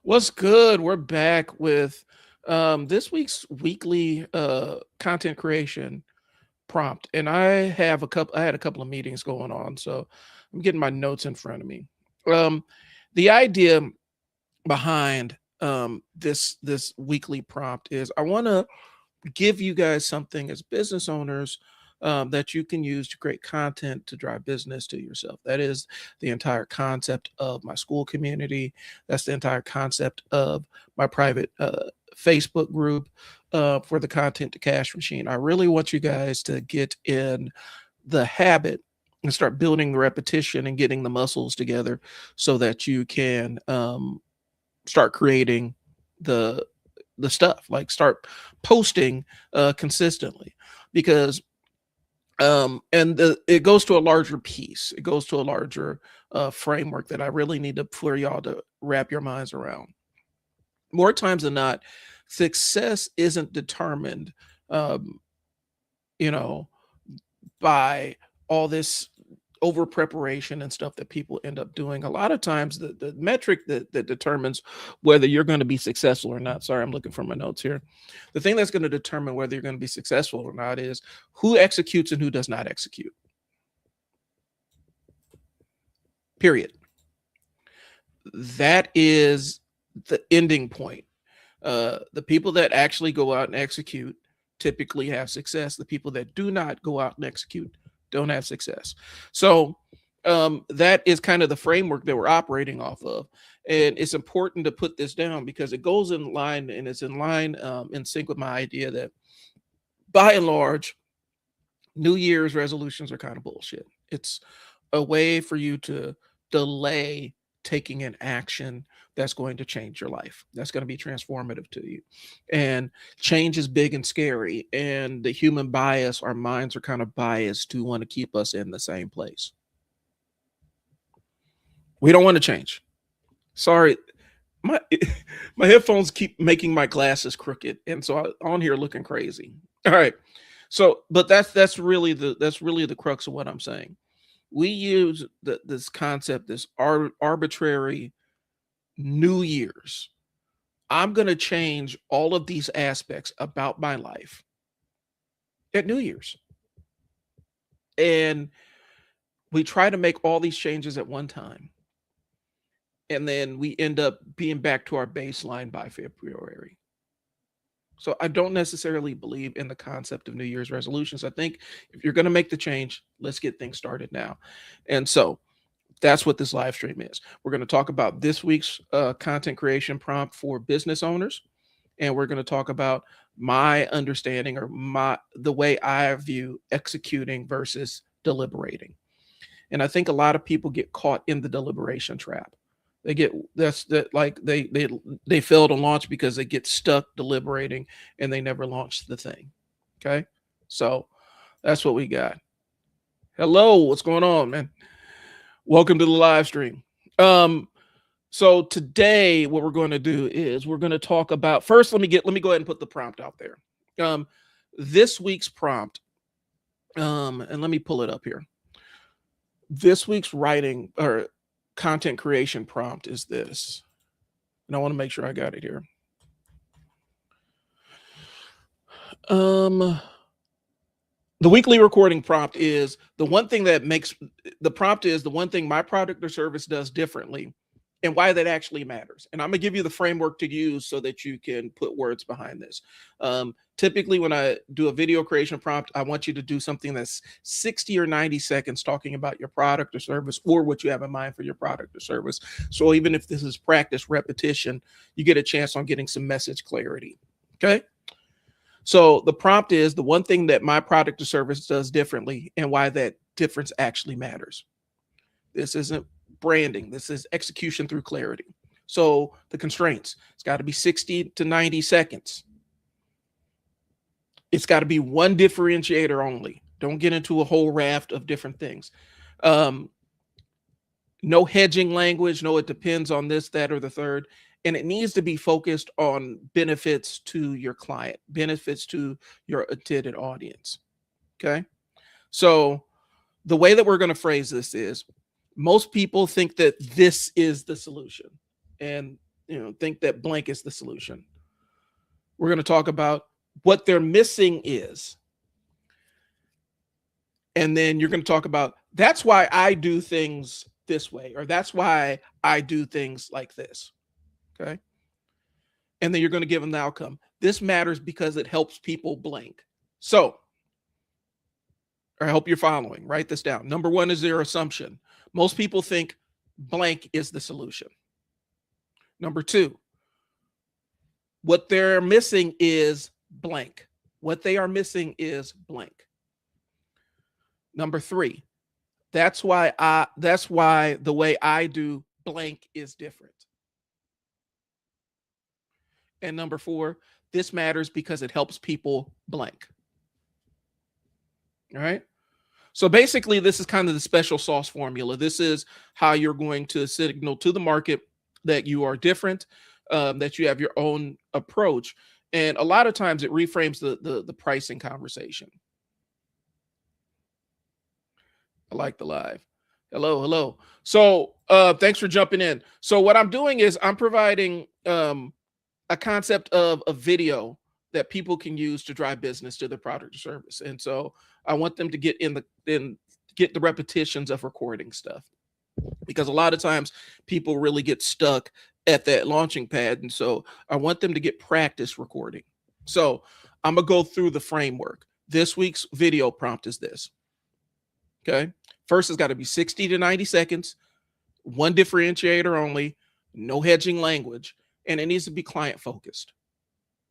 What's good? We're back with this week's weekly content creation prompt. And I had a couple of meetings going on, so I'm getting my notes in front of me. Um the idea behind this weekly prompt is I want to give you guys something as business owners that you can use to create content to drive business to yourself. That is the entire concept of my school community. That's the entire concept of my private Facebook group for the content to cash machine. I really want you guys to get in the habit and start building the repetition and getting the muscles together so that you can start creating the the stuff, like start posting consistently, because it goes to a larger piece, it goes to a larger framework that I really need to for y'all to wrap your minds around. More times than not, success isn't determined um you know by all this over preparation and stuff that people end up doing. A lot of times the metric that determines whether you're going to be successful or not. Sorry, I'm looking for my notes here. The thing that's going to determine whether you're going to be successful or not is who executes and who does not execute. Period. That is the ending point. The people that actually go out and execute typically have success. The people that do not go out and execute don't have success. So that is kind of the framework that we're operating off of. And it's important to put this down because it goes in line, and it's in line in sync with my idea that by and large, New Year's resolutions are kind of bullshit. It's a way for you to delay taking an action that's going to change your life, that's going to be transformative to you. And change is big and scary. And the human bias, our minds are kind of biased to want to keep us in the same place. We don't want to change. Sorry, my my headphones keep making my glasses crooked, and so I on here looking crazy. All right. So, but that's really the crux of what I'm saying. We use this concept, this arbitrary New Year's. I'm going to change all of these aspects about my life at New Year's. And we try to make all these changes at one time. And then we end up being back to our baseline by February. So I don't necessarily believe in the concept of New Year's resolutions. I think if you're going to make the change, let's get things started now. And so that's what this live stream is. We're going to talk about this week's content creation prompt for business owners, and we're going to talk about my understanding or my the way I view executing versus deliberating. And I think a lot of people get caught in the deliberation trap. They get that's that like they fail to launch because they get stuck deliberating and they never launch the thing. Okay, so that's what we got. Hello, what's going on, man? Welcome to the live stream. Um, so today what we're going to do is we're going to talk about first. Let me go ahead and put the prompt out there. Um, this week's prompt, and let me pull it up here. This week's writing or content creation prompt is this, and I want to make sure I got it here. Um, the weekly recording prompt is the one thing that makes the prompt is the one thing my product or service does differently and why that actually matters. And I'm going to give you the framework to use so that you can put words behind this. Typically, when I do a video creation prompt, I want you to do something that's 60 or 90 seconds talking about your product or service or what you have in mind for your product or service. So even if this is practice repetition, you get a chance on getting some message clarity. Okay. So the prompt is the one thing that my product or service does differently and why that difference actually matters. This isn't branding. This is execution through clarity. So the constraints, it's got to be 60 to 90 seconds. It's got to be one differentiator only. Don't get into a whole raft of different things. Um, no hedging language. No, it depends on this, that, or the third. And it needs to be focused on benefits to your client, benefits to your intended audience. Okay. So the way that we're going to phrase this is most people think that this is the solution. And think that blank is the solution. We're going to talk about what they're missing is. And then you're going to talk about that's why I do things this way, or that's why I do things like this. Okay. And then you're going to give them the outcome. This matters because it helps people blank. So I hope you're following. Write this down. Number one is their assumption. Most people think blank is the solution. Number two, what they're missing is blank. What they are missing is blank. Number three, that's why the way I do blank is different. And number four, this matters because it helps people blank. All right. So basically, this is kind of the special sauce formula. This is how you're going to signal to the market that you are different, that you have your own approach. And a lot of times it reframes the pricing conversation. I like the live. Hello. So thanks for jumping in. So what I'm doing is I'm providing a concept of a video that people can use to drive business to their product or service. And so I want them to get get the repetitions of recording stuff, because a lot of times people really get stuck at that launching pad. And so I want them to get practice recording. So I'm going to go through the framework. This week's video prompt is this. Okay. First, it's got to be 60 to 90 seconds, one differentiator only, no hedging language, and it needs to be client focused.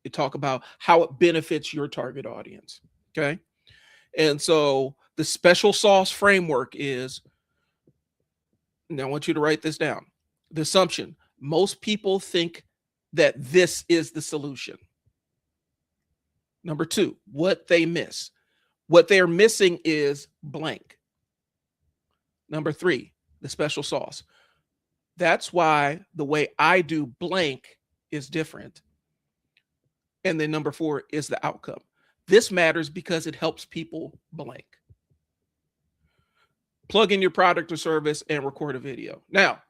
You talk about how it benefits your target audience. Okay. And so the special sauce framework is, now I want you to write this down. The assumption: most people think that this is the solution. Number two, what they miss. What they're missing is blank. Number three, the special sauce. That's why the way I do blank is different. And then number four is the outcome. This matters because it helps people blank. Plug in your product or service and record a video. Now,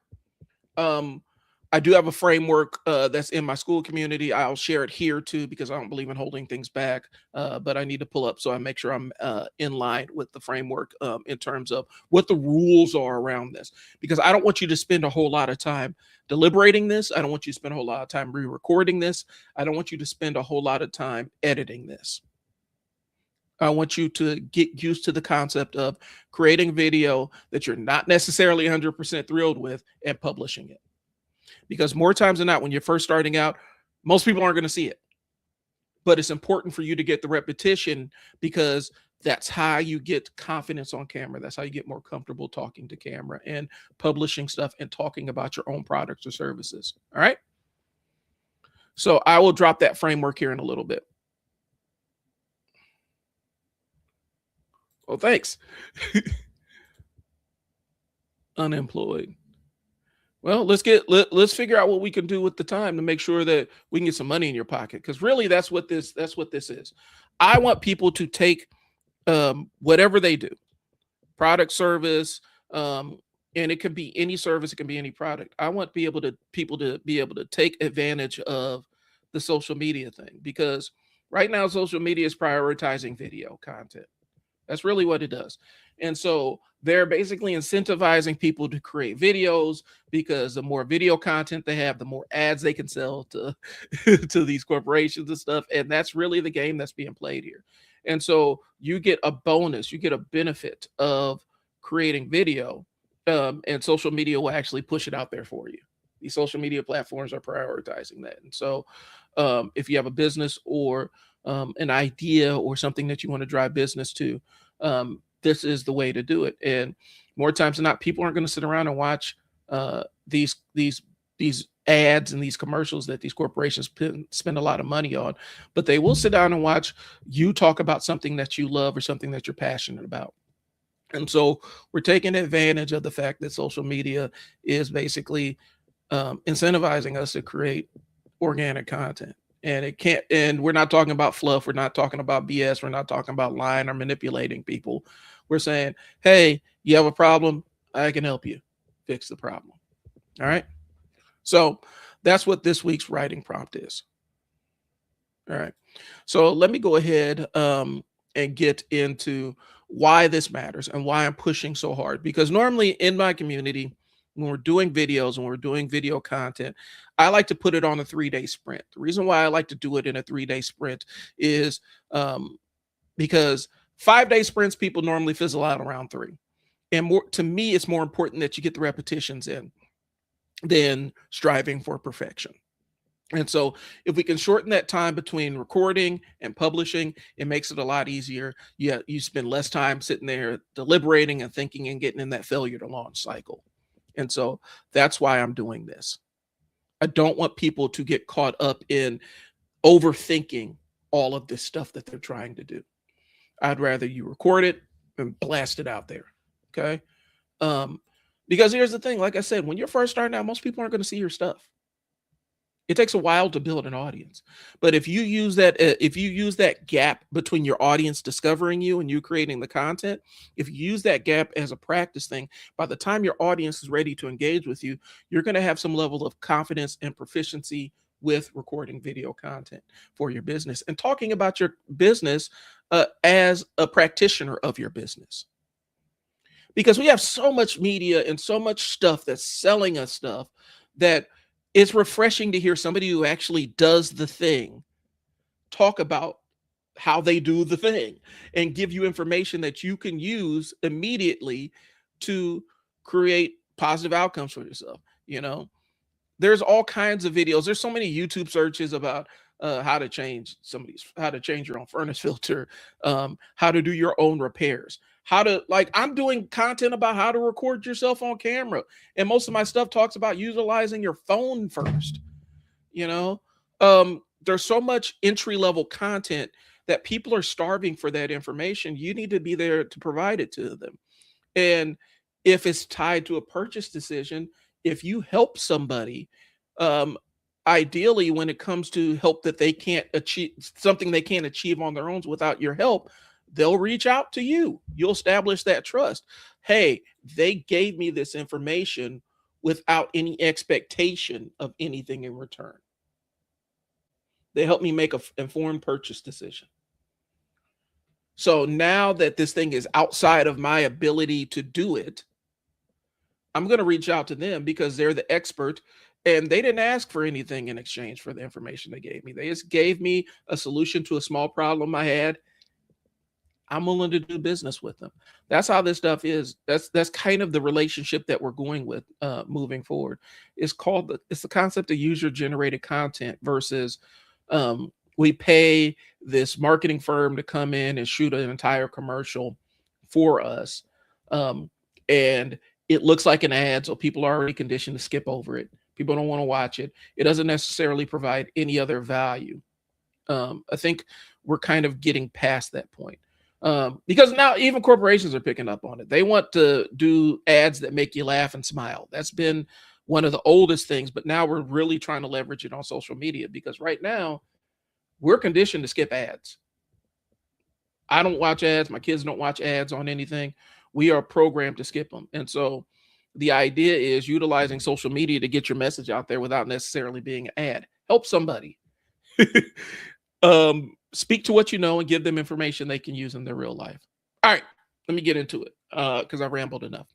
I do have a framework that's in my school community. I'll share it here too, because I don't believe in holding things back, but I need to pull up so I make sure I'm in line with the framework in terms of what the rules are around this, because I don't want you to spend a whole lot of time deliberating this. I don't want you to spend a whole lot of time re-recording this. I don't want you to spend a whole lot of time editing this. I want you to get used to the concept of creating video that you're not necessarily 100% thrilled with and publishing it. Because more times than not, when you're first starting out, most people aren't going to see it. But it's important for you to get the repetition, because that's how you get confidence on camera. That's how you get more comfortable talking to camera and publishing stuff and talking about your own products or services. All right. So I will drop that framework here in a little bit. Well, thanks. Unemployed. Well, let's figure out what we can do with the time to make sure that we can get some money in your pocket. Because really, that's what this is. I want people to take whatever they do, product, service, and it can be any service, it can be any product. I want people to be able to take advantage of the social media thing, because right now social media is prioritizing video content. That's really what it does. And so they're basically incentivizing people to create videos, because the more video content they have, the more ads they can sell to, to these corporations and stuff. And that's really the game that's being played here. And so you get a bonus, you get a benefit of creating video, and social media will actually push it out there for you. These social media platforms are prioritizing that. And so if you have a business or an idea or something that you want to drive business to, this is the way to do it. And more times than not, people aren't going to sit around and watch these ads and these commercials that these corporations spend a lot of money on, but they will sit down and watch you talk about something that you love or something that you're passionate about. And so we're taking advantage of the fact that social media is basically incentivizing us to create organic content. And we're not talking about fluff. We're not talking about BS. We're not talking about lying or manipulating people. We're saying, hey, you have a problem, I can help you fix the problem. All right. So That's what this week's writing prompt is. All right. So let me go ahead and get into why this matters and why I'm pushing so hard. Because normally in my community, when we're doing videos, when we're doing video content, I like to put it on a 3-day sprint. The reason why I like to do it in a 3-day sprint is because 5-day sprints, people normally fizzle out around 3. And more to me, it's more important that you get the repetitions in than striving for perfection. And so if we can shorten that time between recording and publishing, it makes it a lot easier. You spend less time sitting there deliberating and thinking and getting in that failure to launch cycle. And so that's why I'm doing this. I don't want people to get caught up in overthinking all of this stuff that they're trying to do. I'd rather you record it and blast it out there. Okay. Because here's the thing, like I said, when you're first starting out, most people aren't going to see your stuff. It takes a while to build an audience. But if you use that gap between your audience discovering you and you creating the content, if you use that gap as a practice thing, by the time your audience is ready to engage with you, you're going to have some level of confidence and proficiency with recording video content for your business and talking about your business as a practitioner of your business. Because we have so much media and so much stuff that's selling us stuff that it's refreshing to hear somebody who actually does the thing talk about how they do the thing and give you information that you can use immediately to create positive outcomes for yourself. There's all kinds of videos. There's so many YouTube searches about how to change your own furnace filter, how to do your own repairs, I'm doing content about how to record yourself on camera. And most of my stuff talks about utilizing your phone first. There's so much entry level content that people are starving for that information. You need to be there to provide it to them. And if it's tied to a purchase decision, if you help somebody, ideally when it comes to help that they can't achieve something they can't achieve on their own without your help, they'll reach out to you. You'll establish that trust. Hey, they gave me this information without any expectation of anything in return. They helped me make an informed purchase decision. So now that this thing is outside of my ability to do it, I'm going to reach out to them because they're the expert and they didn't ask for anything in exchange for the information they gave me. They just gave me a solution to a small problem I had. I'm willing to do business with them. That's how this stuff is. That's kind of the relationship that we're going with moving forward. It's the concept of user generated content versus we pay this marketing firm to come in and shoot an entire commercial for us. And it looks like an ad, so people are already conditioned to skip over it. People don't want to watch it. It doesn't necessarily provide any other value. I think we're kind of getting past that point. Because now even corporations are picking up on it. They want to do ads that make you laugh and smile. That's been one of the oldest things, but now we're really trying to leverage it on social media because right now we're conditioned to skip ads. I don't watch ads. My kids don't watch ads on anything. We are programmed to skip them. And so the idea is utilizing social media to get your message out there without necessarily being an ad. Help somebody. Speak to what you know and give them information they can use in their real life. All right, let me get into it because I rambled enough.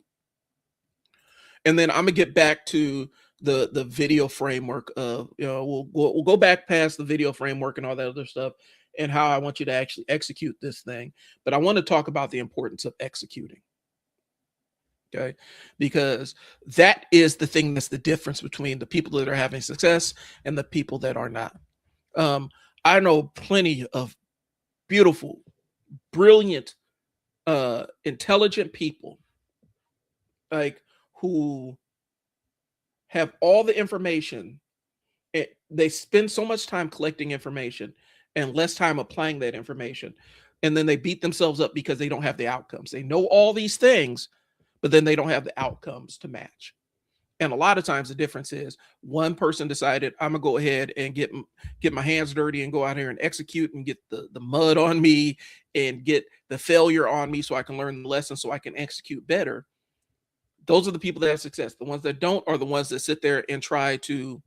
And then I'm gonna get back to the video framework of we'll go back past the video framework and all that other stuff and how I want you to actually execute this thing. But I want to talk about the importance of executing. Okay, because that is the thing that's the difference between the people that are having success and the people that are not. I know plenty of beautiful, brilliant, intelligent people who have all the information. They spend so much time collecting information and less time applying that information. And then they beat themselves up because they don't have the outcomes. They know all these things, but then they don't have the outcomes to match. And a lot of times the difference is one person decided I'm gonna go ahead and get my hands dirty and go out here and execute and get the mud on me and get the failure on me so I can learn the lesson so I can execute better. Those are the people that have success. The ones that don't are the ones that sit there and try to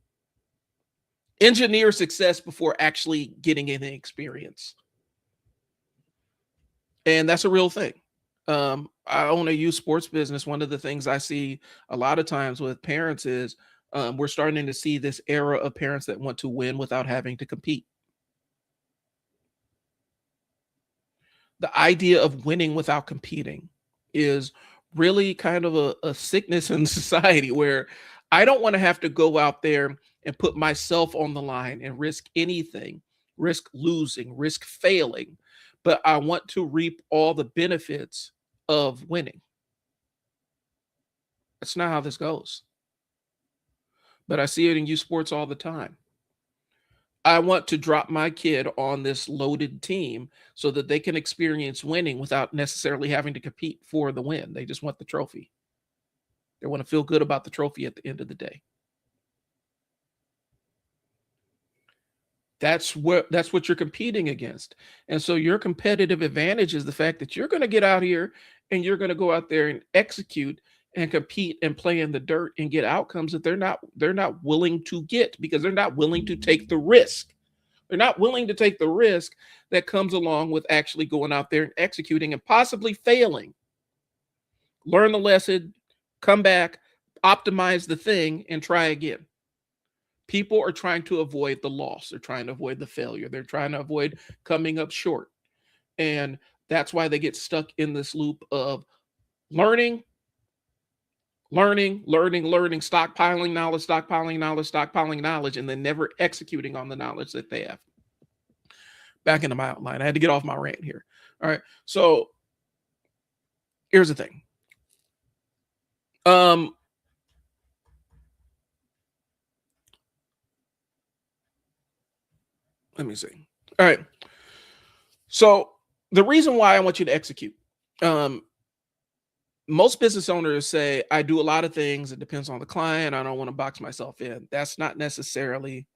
Engineer success before actually getting any experience. And that's a real thing. I own a youth sports business. One of the things I see a lot of times with parents is we're starting to see this era of parents that want to win without having to compete. The idea of winning without competing is really kind of a sickness in society where I don't want to have to go out there and put myself on the line and risk anything, risk losing, risk failing, but I want to reap all the benefits of winning. That's not how this goes. But I see it in youth sports all the time. I want to drop my kid on this loaded team so that they can experience winning without necessarily having to compete for the win. They just want the trophy. They want to feel good about the trophy at the end of the day. That's what you're competing against. And so your competitive advantage is the fact that you're going to get out here and you're going to go out there and execute and compete and play in the dirt and get outcomes that they're not willing to get because they're not willing to take the risk. They're not willing to take the risk that comes along with actually going out there and executing and possibly failing. Learn the lesson, come back, optimize the thing, and try again. People are trying to avoid the loss. They're trying to avoid the failure. They're trying to avoid coming up short. And that's why they get stuck in this loop of learning, learning, stockpiling knowledge, stockpiling knowledge, and then never executing on the knowledge that they have. Back into my outline. I had to get off my rant here. All right. So here's the thing. Let me see. All right. So the reason why I want you to execute, most business owners say, I do a lot of things. It depends on the client. I don't want to box myself in. That's not necessarily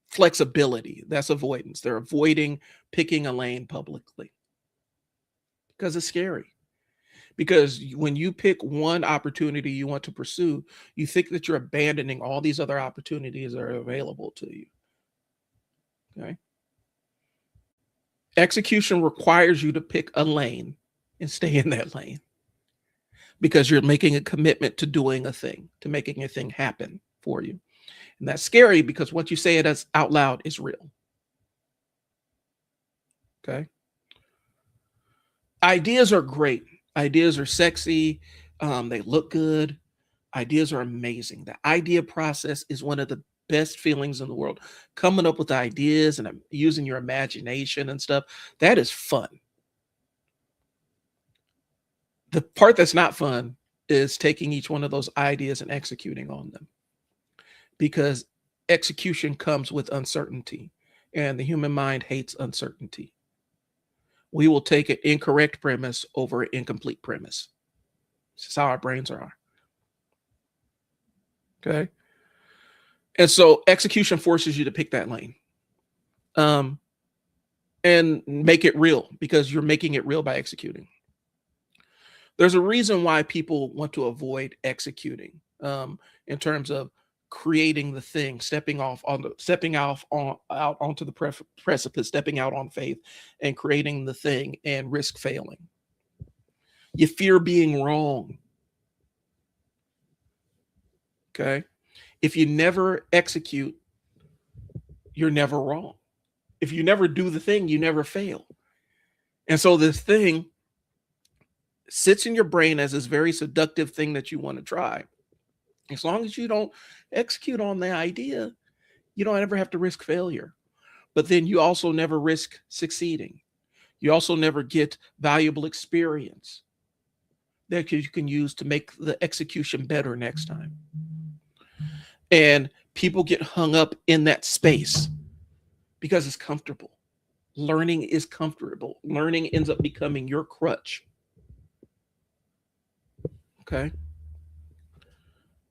flexibility. That's avoidance. They're avoiding picking a lane publicly because it's scary. Because when you pick one opportunity you want to pursue, you think that you're abandoning all these other opportunities that are available to you. Okay. Execution requires you to pick a lane and stay in that lane because you're making a commitment to doing a thing, to making a thing happen for you. And that's scary because once you say it as out loud, it's real. Okay. Ideas are great. Ideas are sexy. They look good. Ideas are amazing. The idea process is one of the best feelings in the world. Coming up with ideas and using your imagination and stuff, that is fun. The part that's not fun is taking each one of those ideas and executing on them because execution comes with uncertainty and the human mind hates uncertainty. We will take an incorrect premise over an incomplete premise. This is how our brains are. Okay. And so execution forces you to pick that lane and make it real because you're making it real by executing. There's a reason why people want to avoid executing in terms of creating the thing, stepping out onto the precipice, stepping out on faith and creating the thing and risk failing. You fear being wrong. Okay. If you never execute, you're never wrong. If you never do the thing, you never fail. And so this thing sits in your brain as this very seductive thing that you want to try. As long as you don't execute on the idea, you don't ever have to risk failure. But then you also never risk succeeding. You also never get valuable experience that you can use to make the execution better next time. And people get hung up in that space because it's comfortable. Learning is comfortable. Learning ends up becoming your crutch. Okay.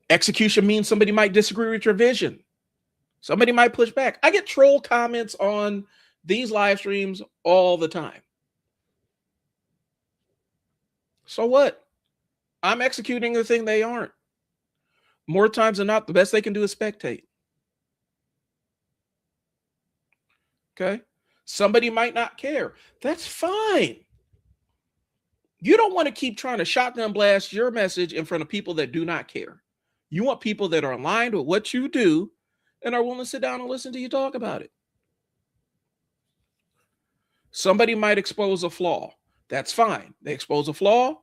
Execution means somebody might disagree with your vision. Somebody might push back. I get troll comments on these live streams all the time. So what? I'm executing the thing they aren't. More times than not, the best they can do is spectate. Okay. Somebody might not care. That's fine. You don't want to keep trying to shotgun blast your message in front of people that do not care. You want people that are aligned with what you do and are willing to sit down and listen to you talk about it. Somebody might expose a flaw. That's fine. They expose a flaw.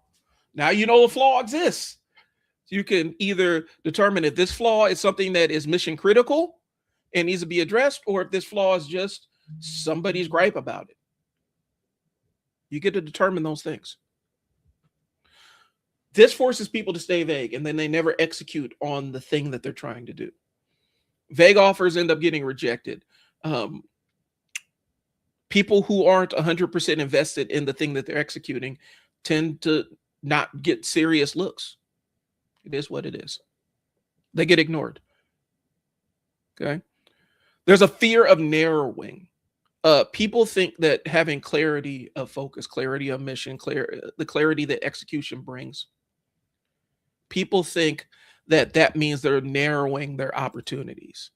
Now you know the flaw exists. You can either determine if this flaw is something that is mission critical and needs to be addressed, or if this flaw is just somebody's gripe about it. You get to determine those things. This forces people to stay vague, and then they never execute on the thing that they're trying to do. Vague offers end up getting rejected. People who aren't 100% invested in the thing that they're executing tend to not get serious looks. It is what it is. They get ignored. Okay. There's a fear of narrowing. People think that having clarity of focus, clarity of mission, the clarity that execution brings, people think that that means they're narrowing their opportunities.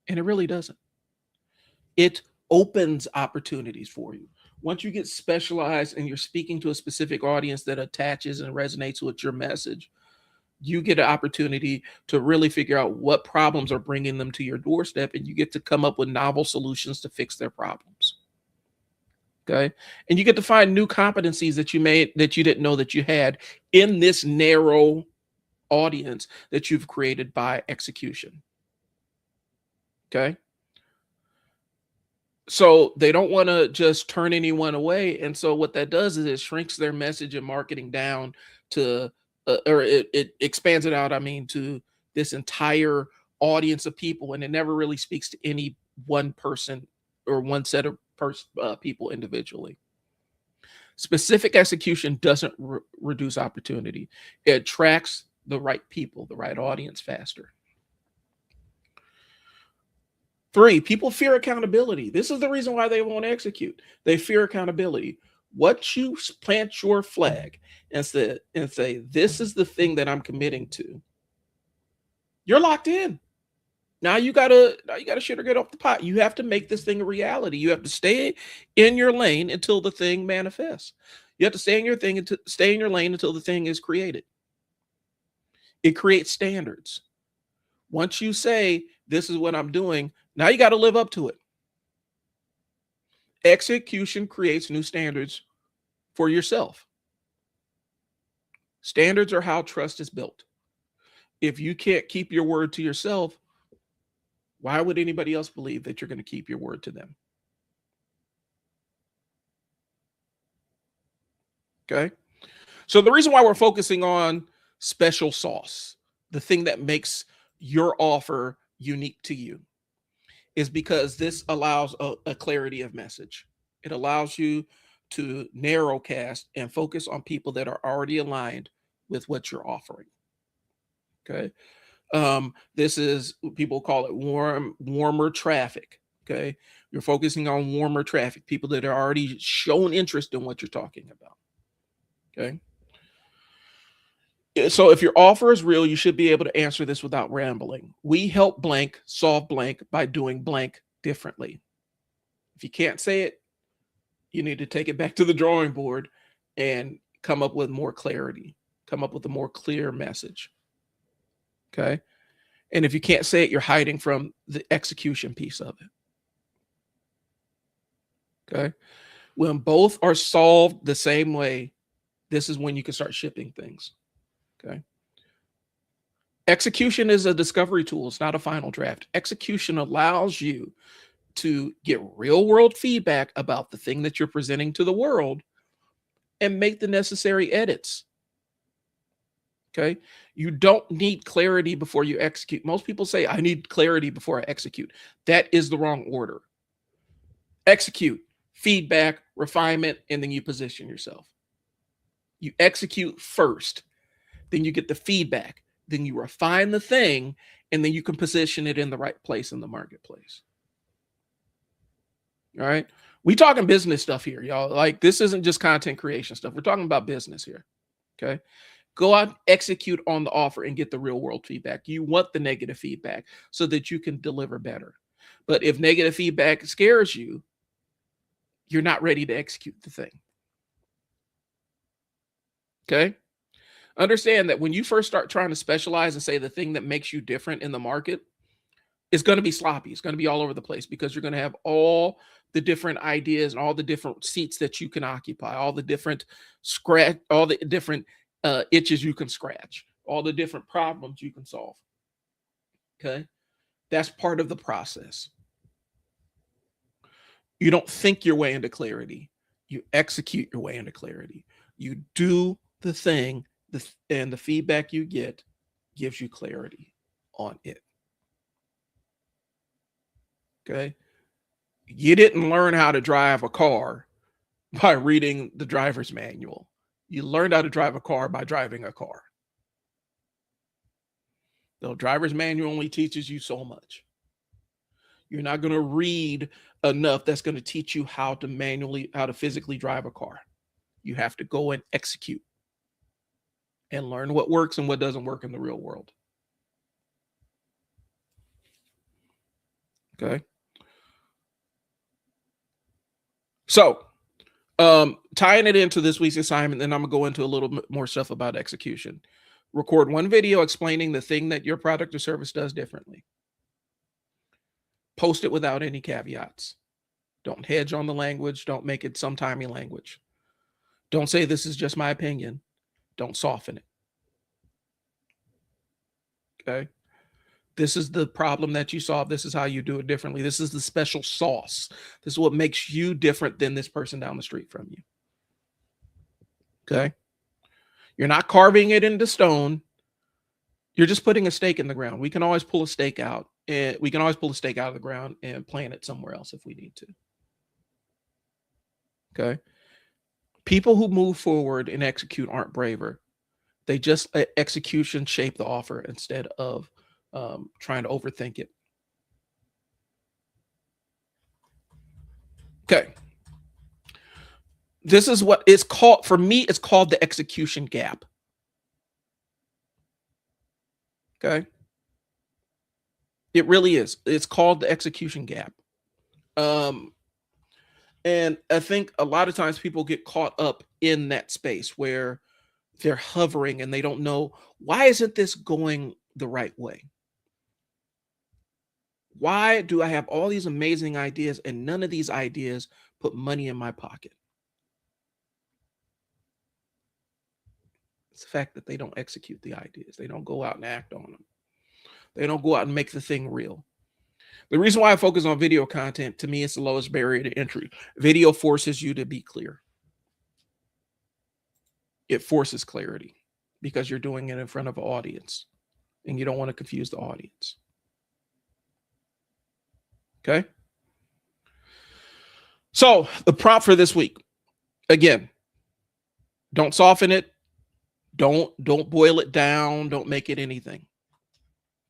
And it really doesn't. It opens opportunities for you. Once you get specialized and you're speaking to a specific audience that attaches and resonates with your message, you get an opportunity to really figure out what problems are bringing them to your doorstep, and you get to come up with novel solutions to fix their problems. Okay. And you get to find new competencies that you didn't know that you had in this narrow audience that you've created by execution. Okay. So they don't want to just turn anyone away. And so what that does is it shrinks their message and marketing down to, or it expands it out, to this entire audience of people. And it never really speaks to any one person or one set of people individually. Specific execution doesn't reduce opportunity. It attracts the right people, the right audience faster. 3, people fear accountability. This is the reason why they won't execute. They fear accountability. What you plant your flag and say, this is the thing that I'm committing to, you're locked in. Now you gotta shit or get off the pot. You have to make this thing a reality. You have to stay in your lane until the thing manifests. You have to stay in your lane until the thing is created. It creates standards. Once you say, this is what I'm doing, now you got to live up to it. Execution creates new standards for yourself. Standards are how trust is built. If you can't keep your word to yourself, why would anybody else believe that you're going to keep your word to them? Okay. So the reason why we're focusing on special sauce, the thing that makes your offer unique to you, is because this allows a clarity of message. It allows you to narrowcast and focus on people that are already aligned with what you're offering. Okay. This is, people call it warmer traffic. Okay. You're focusing on warmer traffic, people that are already shown interest in what you're talking about. Okay. So if your offer is real, you should be able to answer this without rambling. We help blank solve blank by doing blank differently. If you can't say it, you need to take it back to the drawing board and come up with more clarity, come up with a more clear message. Okay. And if you can't say it, you're hiding from the execution piece of it. Okay. When both are solved the same way, this is when you can start shipping things. Okay. Execution is a discovery tool. It's not a final draft. Execution allows you to get real world feedback about the thing that you're presenting to the world and make the necessary edits. Okay. You don't need clarity before you execute. Most people say, I need clarity before I execute. That is the wrong order. Execute, feedback, refinement, and then you position yourself. You execute first, then you get the feedback, then you refine the thing, and then you can position it in the right place in the marketplace. All right. We talking business stuff here, y'all. Like, this isn't just content creation stuff. We're talking about business here. Okay. Go out, execute on the offer, and get the real world feedback. You want the negative feedback so that you can deliver better. But if negative feedback scares you, you're not ready to execute the thing. Okay. Understand that when you first start trying to specialize and say the thing that makes you different in the market, it's going to be sloppy. It's going to be all over the place because you're going to have all the different ideas and all the different seats that you can occupy, all the different itches you can scratch, all the different problems you can solve. Okay. That's part of the process. You don't think your way into clarity. You execute your way into clarity. You do the thing, and the feedback you get gives you clarity on it. Okay. You didn't learn how to drive a car by reading the driver's manual. You learned how to drive a car by driving a car. The driver's manual only teaches you so much. You're not going to read enough that's going to teach you how to physically drive a car. You have to go and execute and learn what works and what doesn't work in the real world. Okay. So, tying it into this week's assignment, then I'm gonna go into a little bit more stuff about execution. Record one video explaining the thing that your product or service does differently. Post it without any caveats. Don't hedge on the language. Don't make it some timey language. Don't say this is just my opinion. Don't soften it. Okay. This is the problem that you solve. This is how you do it differently. This is the special sauce. This is what makes you different than this person down the street from you. Okay. You're not carving it into stone. You're just putting a stake in the ground. We can always pull a stake out, and we can always pull a stake out of the ground and plant it somewhere else if we need to. Okay. People who move forward and execute aren't braver. They just execution shape the offer instead of trying to overthink it. Okay. This is what it's called. For me, it's called the execution gap. Okay. It really is. It's called the execution gap. And I think a lot of times people get caught up in that space where they're hovering and they don't know, why isn't this going the right way? Why do I have all these amazing ideas and none of these ideas put money in my pocket? It's the fact that they don't execute the ideas. They don't go out and act on them. They don't go out and make the thing real. The reason why I focus on video content, to me, it's the lowest barrier to entry. Video forces you to be clear. It forces clarity because you're doing it in front of an audience and you don't want to confuse the audience. Okay. So the prompt for this week, again, don't soften it. Don't boil it down. Don't make it anything.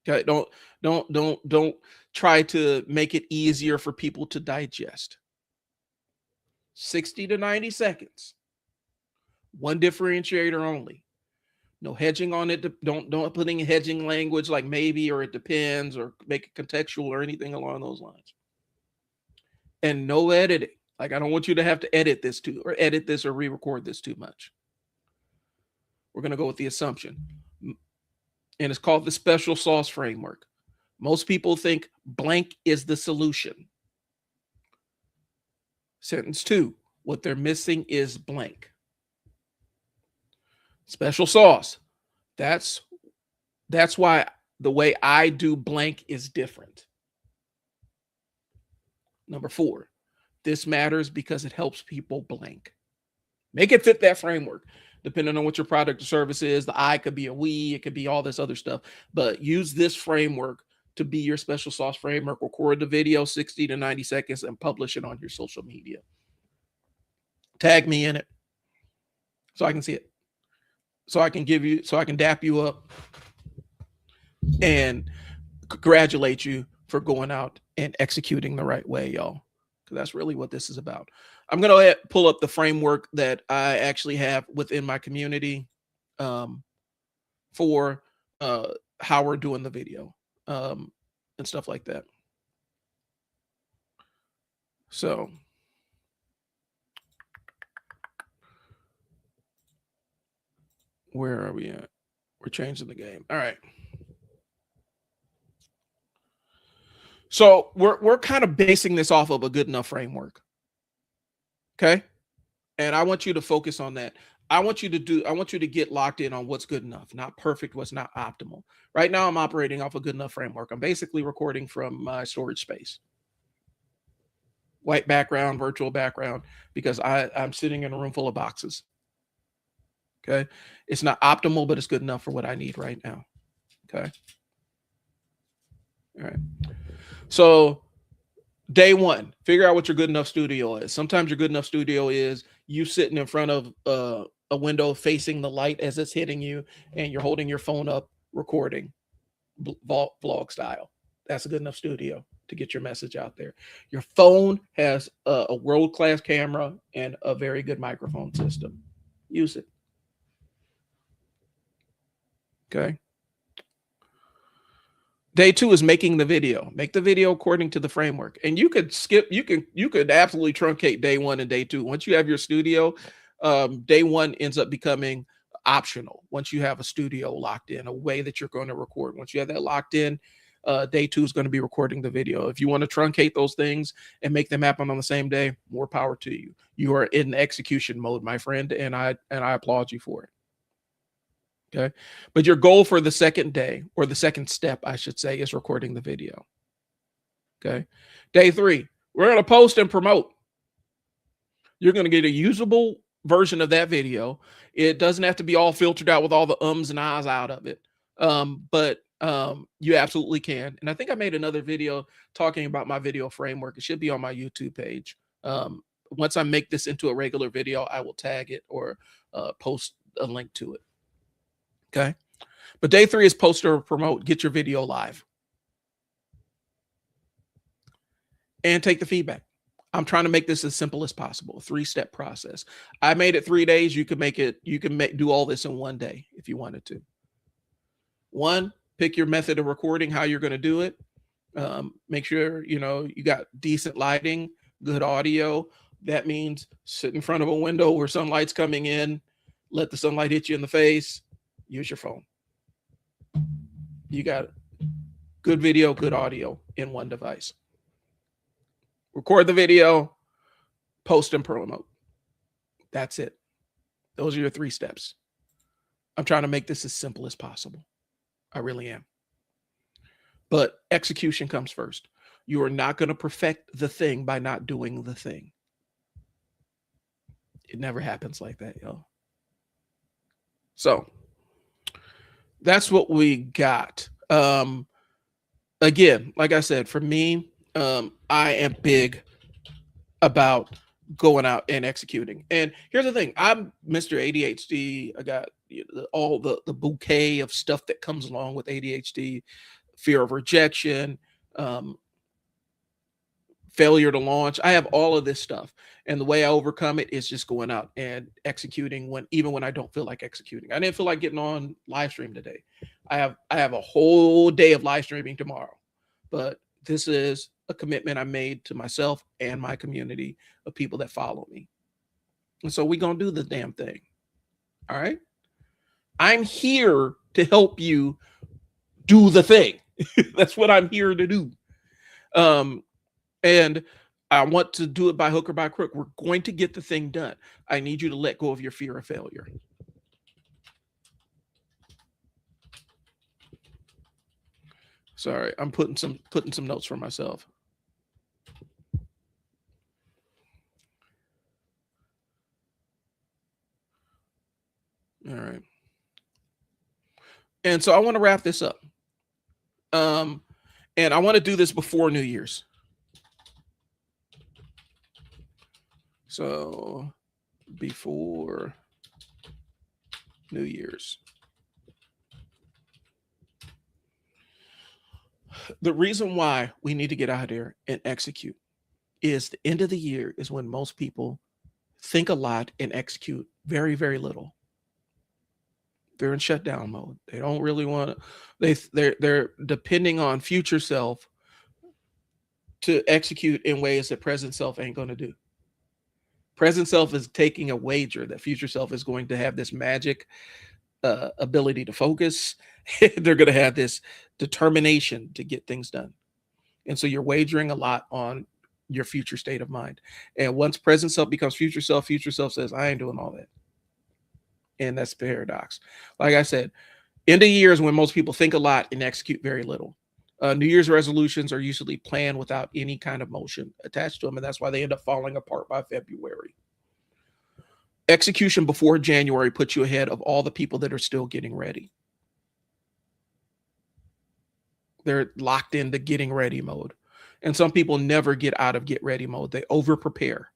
Okay. Don't try to make it easier for people to digest. 60 to 90 seconds. One differentiator only. No hedging on it. Don't put any hedging language like maybe or it depends or make it contextual or anything along those lines. And no editing. Like I don't want you to have to edit this or re-record this too much. We're going to go with the assumption. And it's called the special sauce framework. Most people think blank is the solution. Sentence 2, what they're missing is blank. Special sauce. That's why the way I do blank is different. Number 4, this matters because it helps people blank. Make it fit that framework. Depending on what your product or service is, the I could be a we, it could be all this other stuff. But use this framework to be your special sauce framework. Record the video 60 to 90 seconds and publish it on your social media. Tag me in it so I can see it. So I can dap you up and congratulate you for going out and executing the right way, y'all. Because that's really what this is about. I'm going to pull up the framework that I actually have within my community for how we're doing the video and stuff like that. So Where are we at? We're changing the game. All right. So we're kind of basing this off of a good enough framework. Okay. And I want you to focus on that. I want you to get locked in on what's good enough, not perfect, what's not optimal. Right now, I'm operating off a good enough framework. I'm basically recording from my storage space, white background, virtual background, because I'm sitting in a room full of boxes. Okay. It's not optimal, but it's good enough for what I need right now. Okay. All right. So day one, figure out what your good enough studio is. Sometimes your good enough studio is you sitting in front of a window facing the light as it's hitting you, and you're holding your phone up recording vlog style. That's a good enough studio to get your message out there. Your phone has a world-class camera and a very good microphone system. Use it. Okay. Day two is making the video. Make the video according to the framework. And you could skip, you could absolutely truncate day one and day two. Once you have your studio, day one ends up becoming optional. Once you have a studio locked in, a way that you're going to record. Once you have that locked in, day two is going to be recording the video. If you want to truncate those things and make them happen on the same day, more power to you. You are in execution mode, my friend, and I applaud you for it. Okay. But your goal for the second day, or the second step, I should say, is recording the video. Okay. Day three, we're going to post and promote. You're going to get a usable version of that video. It doesn't have to be all filtered out with all the ums and ahs out of it. But you absolutely can. And I think I made another video talking about my video framework. It should be on my YouTube page. Once I make this into a regular video, I will tag it or post a link to it. Okay. But day three is post or promote. Get your video live. And take the feedback. I'm trying to make this as simple as possible. A 3-step process. I made it 3 days. You can make it, do all this in 1 day if you wanted to. One, pick your method of recording, how you're going to do it. Make sure, you got decent lighting, good audio. That means sit in front of a window where sunlight's coming in, let the sunlight hit you in the face. Use your phone. You got good video, good audio in one device. Record the video, post and promote. That's it. Those are your 3 steps. I'm trying to make this as simple as possible. I really am. But execution comes first. You are not going to perfect the thing by not doing the thing. It never happens like that, y'all. So that's what we got. Again, like I said, for me, I am big about going out and executing. And here's the thing. I'm Mr. ADHD. I got all the bouquet of stuff that comes along with ADHD, fear of rejection, failure to launch. I have all of this stuff. And the way I overcome it is just going out and executing even when I don't feel like executing. I didn't feel like getting on live stream today. I have a whole day of live streaming tomorrow. But this is a commitment I made to myself and my community of people that follow me. And so we're going to do the damn thing. All right. I'm here to help you do the thing. That's what I'm here to do. And I want to do it by hook or by crook. We're going to get the thing done. I need you to let go of your fear of failure. Sorry, I'm putting some notes for myself. All right. And so I want to wrap this up. And I want to do this before New Year's. So before New Year's. The reason why we need to get out there and execute is the end of the year is when most people think a lot and execute very, very little. They're in shutdown mode. They don't really want to, they're depending on future self to execute in ways that present self ain't going to do. Present self is taking a wager that future self is going to have this magic ability to focus. They're going to have this determination to get things done. And so you're wagering a lot on your future state of mind. And once present self becomes future self says, I ain't doing all that. And that's the paradox. Like I said, end of year is when most people think a lot and execute very little. New Year's resolutions are usually planned without any kind of motion attached to them. And that's why they end up falling apart by February. Execution before January puts you ahead of all the people that are still getting ready. They're locked into getting ready mode. And some people never get out of get ready mode. They over prepare.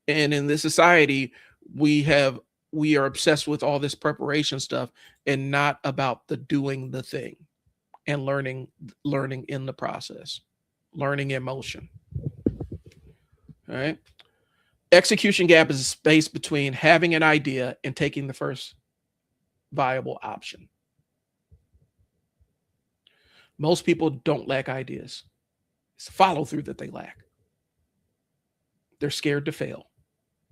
And in this society, we are obsessed with all this preparation stuff and not about the doing the thing and learning in the process, learning in motion. All right. Execution gap is a space between having an idea and taking the first viable option. Most people don't lack ideas. It's follow through that they lack. They're scared to fail.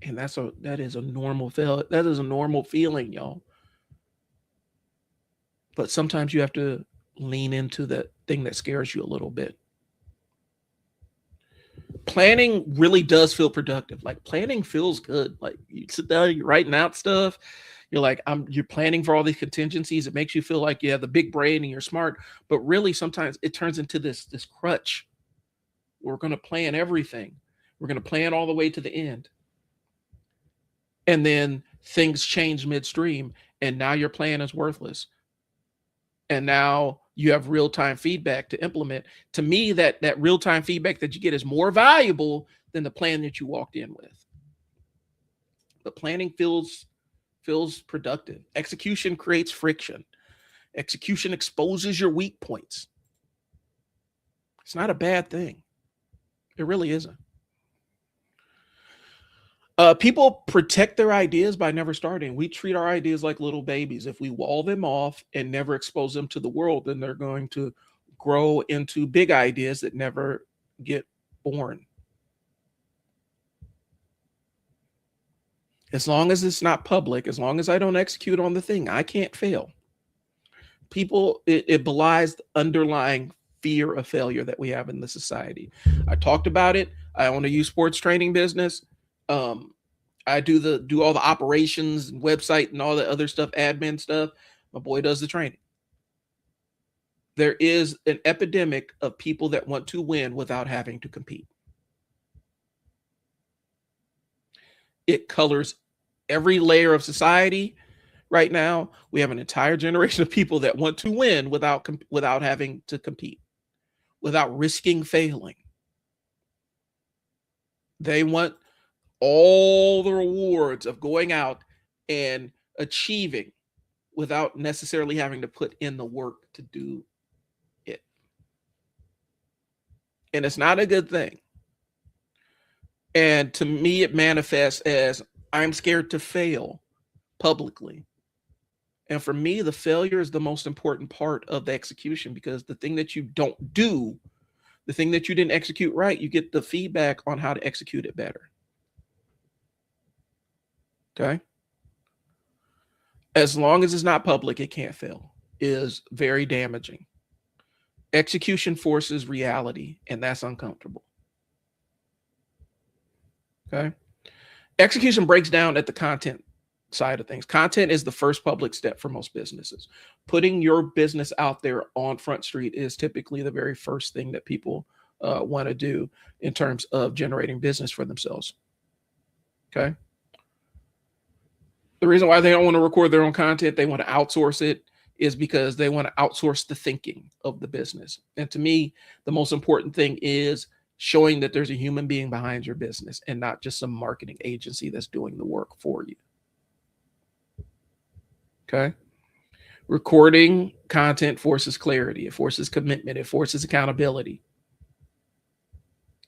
And that is a normal feeling, y'all. But sometimes you have to lean into the thing that scares you a little bit. Planning really does feel productive. Like planning feels good. Like you sit down, you're writing out stuff. You're like, you're planning for all these contingencies. It makes you feel like you have the big brain and you're smart. But really, sometimes it turns into this crutch. We're going to plan everything. We're going to plan all the way to the end. And then things change midstream, and now your plan is worthless. And now you have real-time feedback to implement. To me, that real-time feedback that you get is more valuable than the plan that you walked in with. But planning feels productive. Execution creates friction. Execution exposes your weak points. It's not a bad thing. It really isn't. People protect their ideas by never starting. We treat our ideas like little babies. If we wall them off and never expose them to the world, then they're going to grow into big ideas that never get born. As long as it's not public, as long as I don't execute on the thing, I can't fail. It belies the underlying fear of failure that we have in the society. I talked about it. I own a youth sports training business. I do all the operations and website and all the other stuff, admin stuff. My boy does the training. There is an epidemic of people that want to win without having to compete. It colors every layer of society right now. We have an entire generation of people that want to win without having to compete, without risking failing. They want all the rewards of going out and achieving without necessarily having to put in the work to do it. And it's not a good thing. And to me, it manifests as I'm scared to fail publicly. And for me, the failure is the most important part of the execution, because the thing that you don't do, the thing that you didn't execute right, you get the feedback on how to execute it better. Okay. As long as it's not public, it can't fail. It is very damaging. Execution forces reality, and that's uncomfortable. Okay. Execution breaks down at the content side of things. Content is the first public step for most businesses. Putting your business out there on Front Street is typically the very first thing that people want to do in terms of generating business for themselves. Okay. The reason why they don't want to record their own content, they want to outsource it, is because they want to outsource the thinking of the business. And to me, the most important thing is showing that there's a human being behind your business and not just some marketing agency that's doing the work for you. Okay. Recording content forces clarity. It forces commitment. It forces accountability.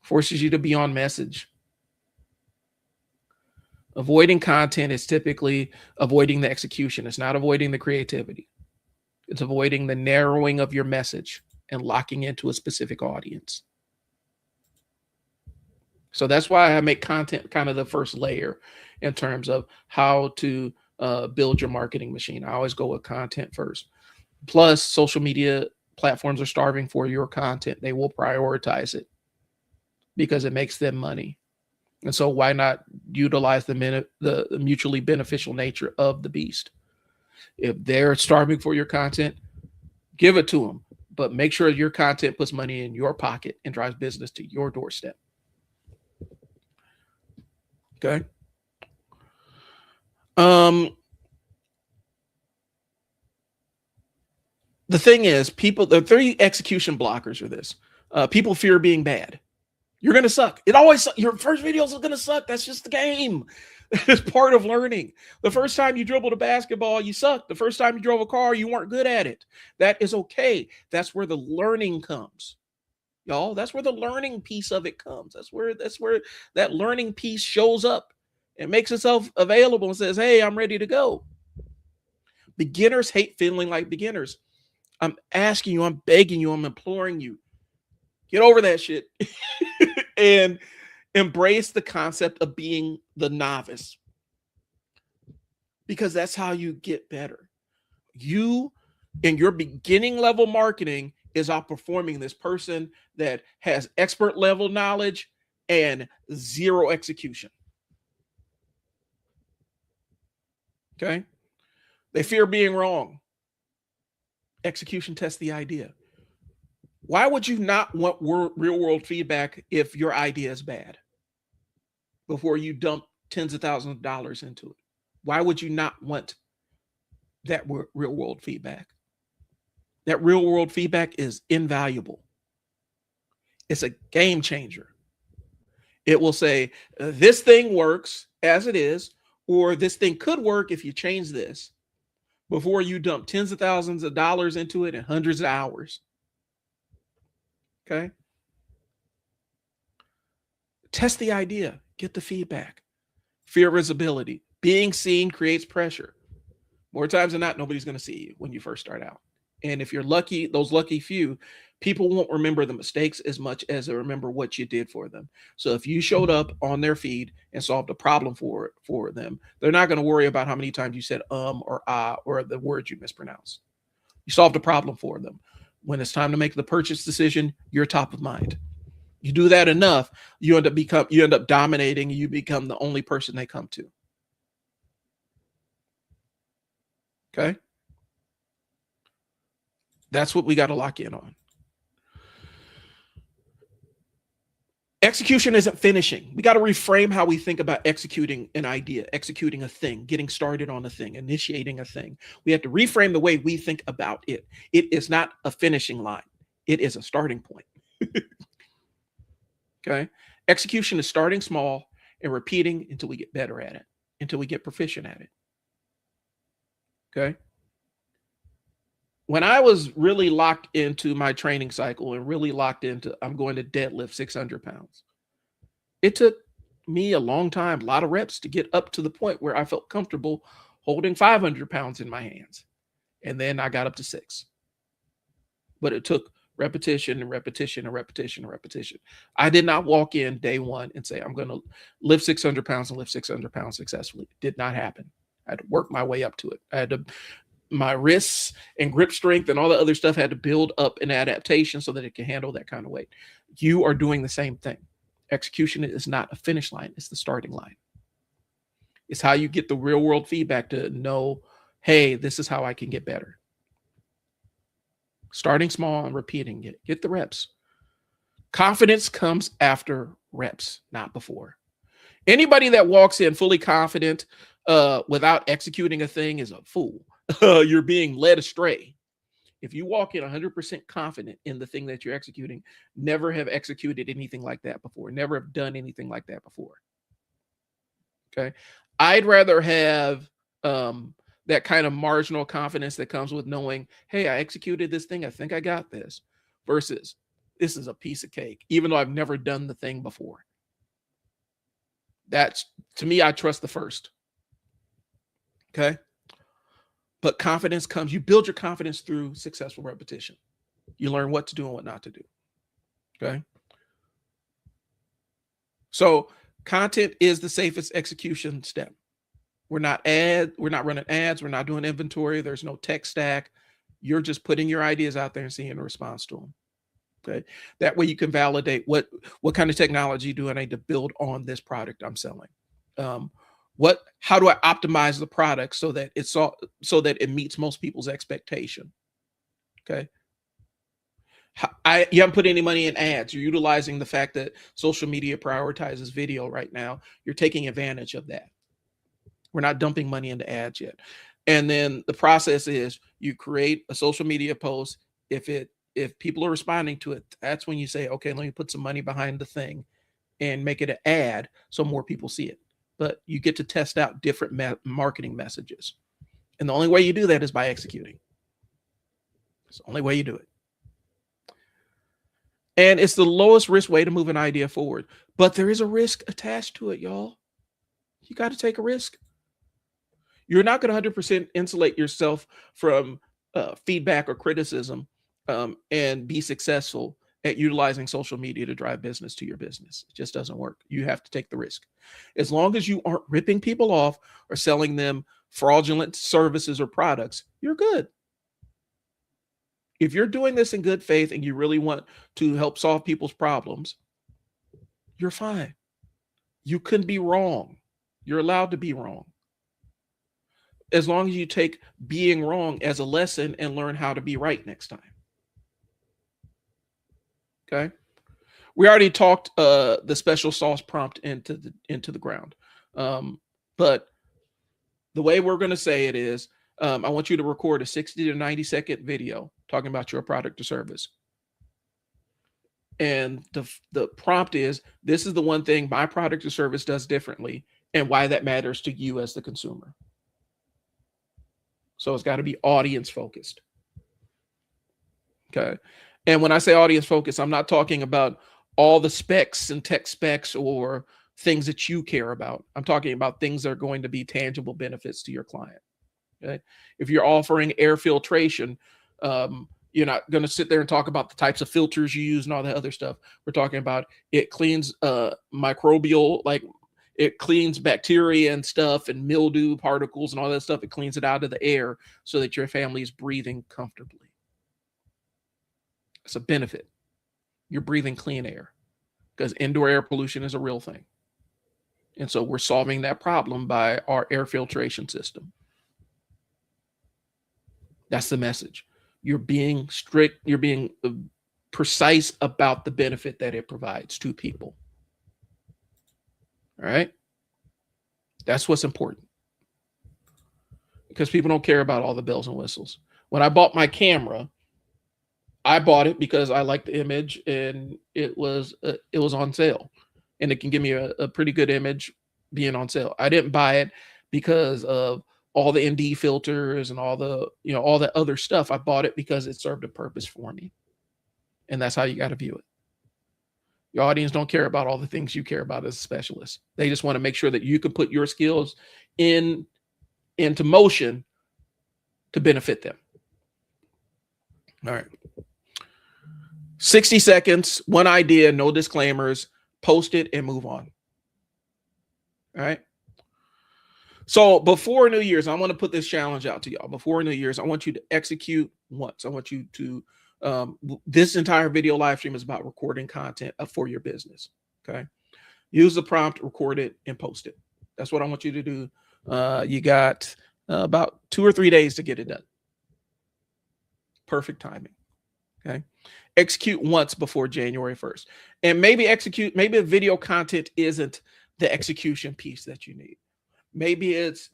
Forces you to be on message. Avoiding content is typically avoiding the execution. It's not avoiding the creativity. It's avoiding the narrowing of your message and locking into a specific audience. So that's why I make content kind of the first layer in terms of how to build your marketing machine. I always go with content first. Plus, social media platforms are starving for your content. They will prioritize it because it makes them money. And so why not utilize the mutually beneficial nature of the beast? If they're starving for your content, give it to them. But make sure your content puts money in your pocket and drives business to your doorstep. Okay. Um, the thing is, the three execution blockers are this. People fear being bad. You're gonna suck. Your first videos are gonna suck. That's just the game. It's part of learning. The first time you dribbled a basketball, you sucked. The first time you drove a car, you weren't good at it. That is okay. That's where the learning comes, y'all. That's where the learning piece of it comes. That's where that learning piece shows up and makes itself available and says, "Hey, I'm ready to go." Beginners hate feeling like beginners. I'm asking you, I'm begging you, I'm imploring you. Get over that shit and embrace the concept of being the novice, because that's how you get better. You, in your beginning level marketing, is outperforming this person that has expert level knowledge and zero execution. Okay. They fear being wrong. Execution tests the idea. Why would you not want real world feedback if your idea is bad before you dump tens of thousands of dollars into it? Why would you not want that real world feedback? That real world feedback is invaluable. It's a game changer. It will say, this thing works as it is, or this thing could work if you change this, before you dump tens of thousands of dollars into it and hundreds of hours. Okay. Test the idea, get the feedback. Fear visibility. Being seen creates pressure. More times than not, nobody's going to see you when you first start out. And if you're lucky, those lucky few, people won't remember the mistakes as much as they remember what you did for them. So if you showed up on their feed and solved a problem for them, they're not going to worry about how many times you said or ah or the words you mispronounced. You solved a problem for them. When it's time to make the purchase decision, you're top of mind. You do that enough, you end up dominating, and you become the only person they come to. Okay? That's what we got to lock in on. Execution isn't finishing. We got to reframe how we think about executing an idea, executing a thing, getting started on a thing, initiating a thing. We have to reframe the way we think about it. It is not a finishing line. It is a starting point. Okay? Execution is starting small and repeating until we get better at it, until we get proficient at it. Okay? When I was really locked into my training cycle and really locked into, I'm going to deadlift 600 pounds, it took me a long time, a lot of reps to get up to the point where I felt comfortable holding 500 pounds in my hands. And then I got up to 6. But it took repetition and repetition and repetition and repetition. I did not walk in day one and say, I'm going to lift 600 pounds and lift 600 pounds successfully. It did not happen. I had to work my way up to it. My wrists and grip strength and all the other stuff had to build up an adaptation so that it can handle that kind of weight. You are doing the same thing. Execution is not a finish line. It's the starting line. It's how you get the real world feedback to know, hey, this is how I can get better. Starting small and repeating it. Get the reps. Confidence comes after reps, not before. Anybody that walks in fully confident without executing a thing is a fool. You're being led astray. If you walk in 100% confident in the thing that you're executing, never have executed anything like that before, never have done anything like that before. Okay. I'd rather have that kind of marginal confidence that comes with knowing, hey, I executed this thing. I think I got this, versus this is a piece of cake, even though I've never done the thing before. That's, to me, I trust the first. Okay. But confidence comes, you build your confidence through successful repetition. You learn what to do and what not to do. Okay. So content is the safest execution step. We're not running ads, we're not doing inventory, there's no tech stack. You're just putting your ideas out there and seeing a response to them. Okay. That way you can validate what kind of technology do I need to build on this product I'm selling. Um, how do I optimize the product so that so that it meets most people's expectation? Okay. You haven't put any money in ads. You're utilizing the fact that social media prioritizes video right now. You're taking advantage of that. We're not dumping money into ads yet. And then the process is you create a social media post. If people are responding to it, that's when you say, okay, let me put some money behind the thing and make it an ad so more people see it. But you get to test out different marketing messages. And the only way you do that is by executing. It's the only way you do it. And it's the lowest risk way to move an idea forward. But there is a risk attached to it, y'all. You got to take a risk. You're not going to 100% insulate yourself from feedback or criticism and be successful at utilizing social media to drive business to your business. It just doesn't work. You have to take the risk. As long as you aren't ripping people off or selling them fraudulent services or products, you're good. If you're doing this in good faith and you really want to help solve people's problems, you're fine. You can be wrong. You're allowed to be wrong. As long as you take being wrong as a lesson and learn how to be right next time. Okay. We already talked the special sauce prompt into the ground. But the way we're going to say it is, I want you to record a 60 to 90-second video talking about your product or service. And the prompt is, this is the one thing my product or service does differently and why that matters to you as the consumer. So it's got to be audience focused. Okay. And when I say audience focused, I'm not talking about all the specs and tech specs or things that you care about. I'm talking about things that are going to be tangible benefits to your client. Okay. If you're offering air filtration, you're not going to sit there and talk about the types of filters you use and all that other stuff. We're talking about it cleans microbial, like it cleans bacteria and stuff and mildew particles and all that stuff. It cleans it out of the air so that your family is breathing comfortably. It's a benefit. You're breathing clean air because indoor air pollution is a real thing. And so we're solving that problem by our air filtration system. That's the message. You're being strict. You're being precise about the benefit that it provides to people. All right. That's what's important. Because people don't care about all the bells and whistles. When I bought my camera, I bought it because I liked the image and it was on sale. And it can give me a pretty good image being on sale. I didn't buy it because of all the ND filters and all the other stuff. I bought it because it served a purpose for me. And that's how you got to view it. Your audience don't care about all the things you care about as a specialist. They just want to make sure that you can put your skills into motion to benefit them. All right. 60 seconds, one idea, no disclaimers, post it and move on. All right. So before New Year's, I want to put this challenge out to y'all. Before New Year's, I want you to execute once. I want you to, this entire video live stream is about recording content for your business. Okay. Use the prompt, record it, and post it. That's what I want you to do. You got about 2 or 3 days to get it done. Perfect timing. Okay. Execute once before January 1st. And maybe the video content isn't the execution piece that you need. Maybe it's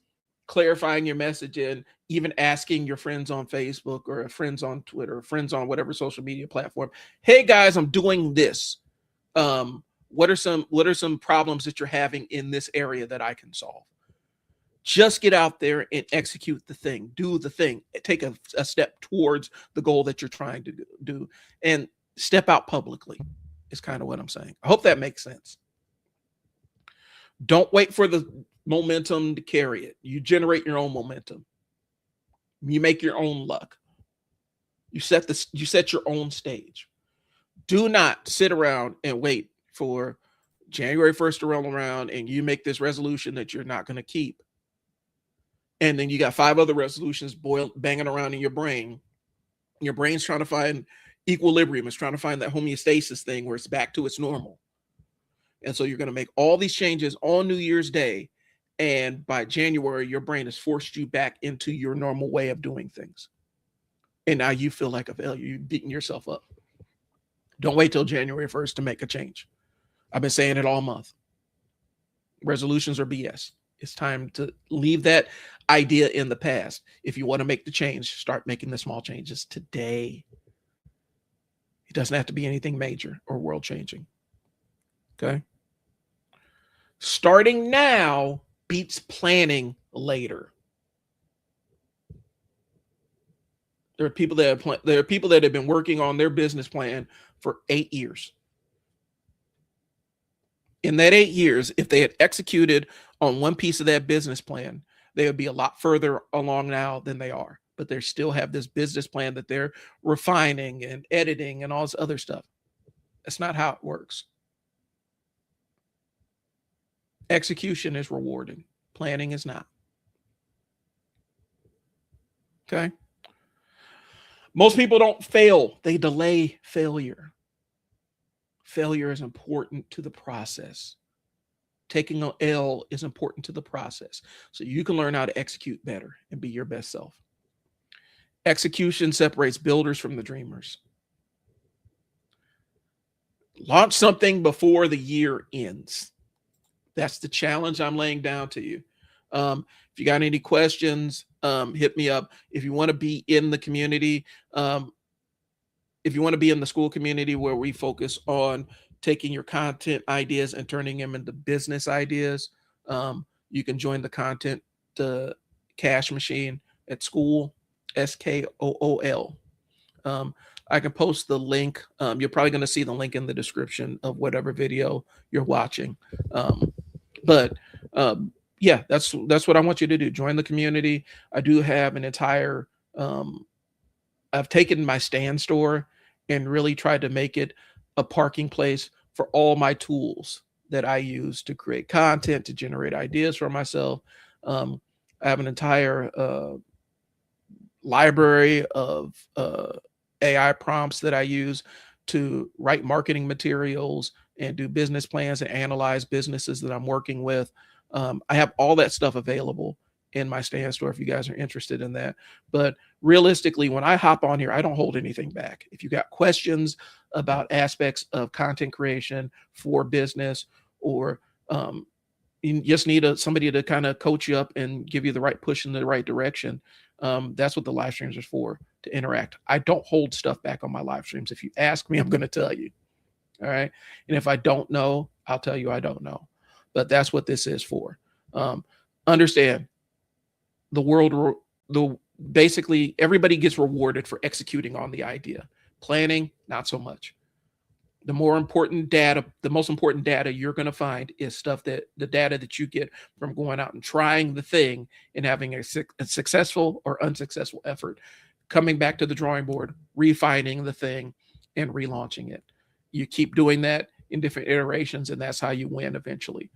clarifying your message and even asking your friends on Facebook or friends on Twitter, or friends on whatever social media platform. Hey guys, I'm doing this. What are some problems that you're having in this area that I can solve? Just get out there and execute the thing, do the thing, take a step towards the goal that you're trying to do, and step out publicly is kind of what I'm saying. I hope that makes sense. Don't wait for the momentum to carry it. You generate your own momentum. You make your own luck. You set your own stage. Do not sit around and wait for January 1st to roll around and you make this resolution that you're not going to keep. And then you got 5 other resolutions banging around in your brain. Your brain's trying to find equilibrium. It's trying to find that homeostasis thing where it's back to its normal. And so you're going to make all these changes on New Year's Day. And by January, your brain has forced you back into your normal way of doing things. And now you feel like a failure. You're beating yourself up. Don't wait till January 1st to make a change. I've been saying it all month. Resolutions are BS. It's time to leave that idea in the past. If you want to make the change, start making the small changes today. It doesn't have to be anything major or world changing. Okay. Starting now beats planning later. There are people that have been working on their business plan for 8 years. In that 8 years, if they had executed on one piece of that business plan, they would be a lot further along now than they are. But they still have this business plan that they're refining and editing and all this other stuff. That's not how it works. Execution is rewarding. Planning is not. Okay. Most people don't fail. They delay failure. Failure is important to the process. Taking an L is important to the process. So you can learn how to execute better and be your best self. Execution separates builders from the dreamers. Launch something before the year ends. That's the challenge I'm laying down to you. If you got any questions, hit me up. If you want to be in the community, if you want to be in the school community where we focus on taking your content ideas and turning them into business ideas, you can join the content cash machine at school, SKOOL. I can post the link. You're probably going to see the link in the description of whatever video you're watching. Yeah, that's what I want you to do. Join the community. I do have an entire, I've taken my stand store and really tried to make it a parking place for all my tools that I use to create content, to generate ideas for myself. I have an entire library of AI prompts that I use to write marketing materials and do business plans and analyze businesses that I'm working with. I have all that stuff available in my stand store if you guys are interested in that. But realistically, when I hop on here, I don't hold anything back. If you got questions about aspects of content creation for business, or you just need somebody to kind of coach you up and give you the right push in the right direction, that's what the live streams are for, to interact. I don't hold stuff back on my live streams. If you ask me, I'm going to tell you. All right. And if I don't know, I'll tell you I don't know. But that's what this is for. Understand, the world, basically everybody gets rewarded for executing on the idea. Planning, not so much. The most important data you're going to find is the data that you get from going out and trying the thing and having a successful or unsuccessful effort, coming back to the drawing board, refining the thing and relaunching it. You keep doing that in different iterations, and that's how you win eventually.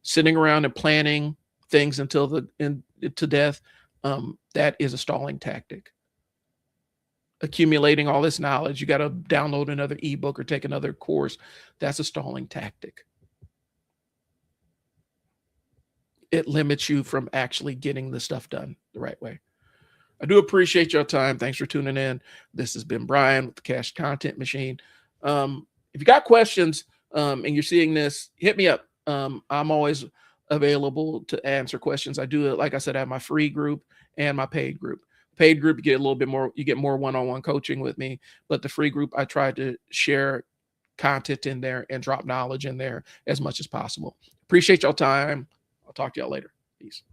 Sitting around and planning things until to death, that is a stalling tactic. Accumulating all this knowledge, you got to download another ebook or take another course. That's a stalling tactic. It limits you from actually getting the stuff done the right way. I do appreciate your time. Thanks for tuning in. This has been Brian with the Cash Content Machine. If you got questions and you're seeing this, hit me up. I'm always available to answer questions. I do, like I said, I have my free group and my paid group. Paid group, you get a little bit more, you get more one-on-one coaching with me. But the free group, I try to share content in there and drop knowledge in there as much as possible. Appreciate y'all time. I'll talk to y'all later. Peace.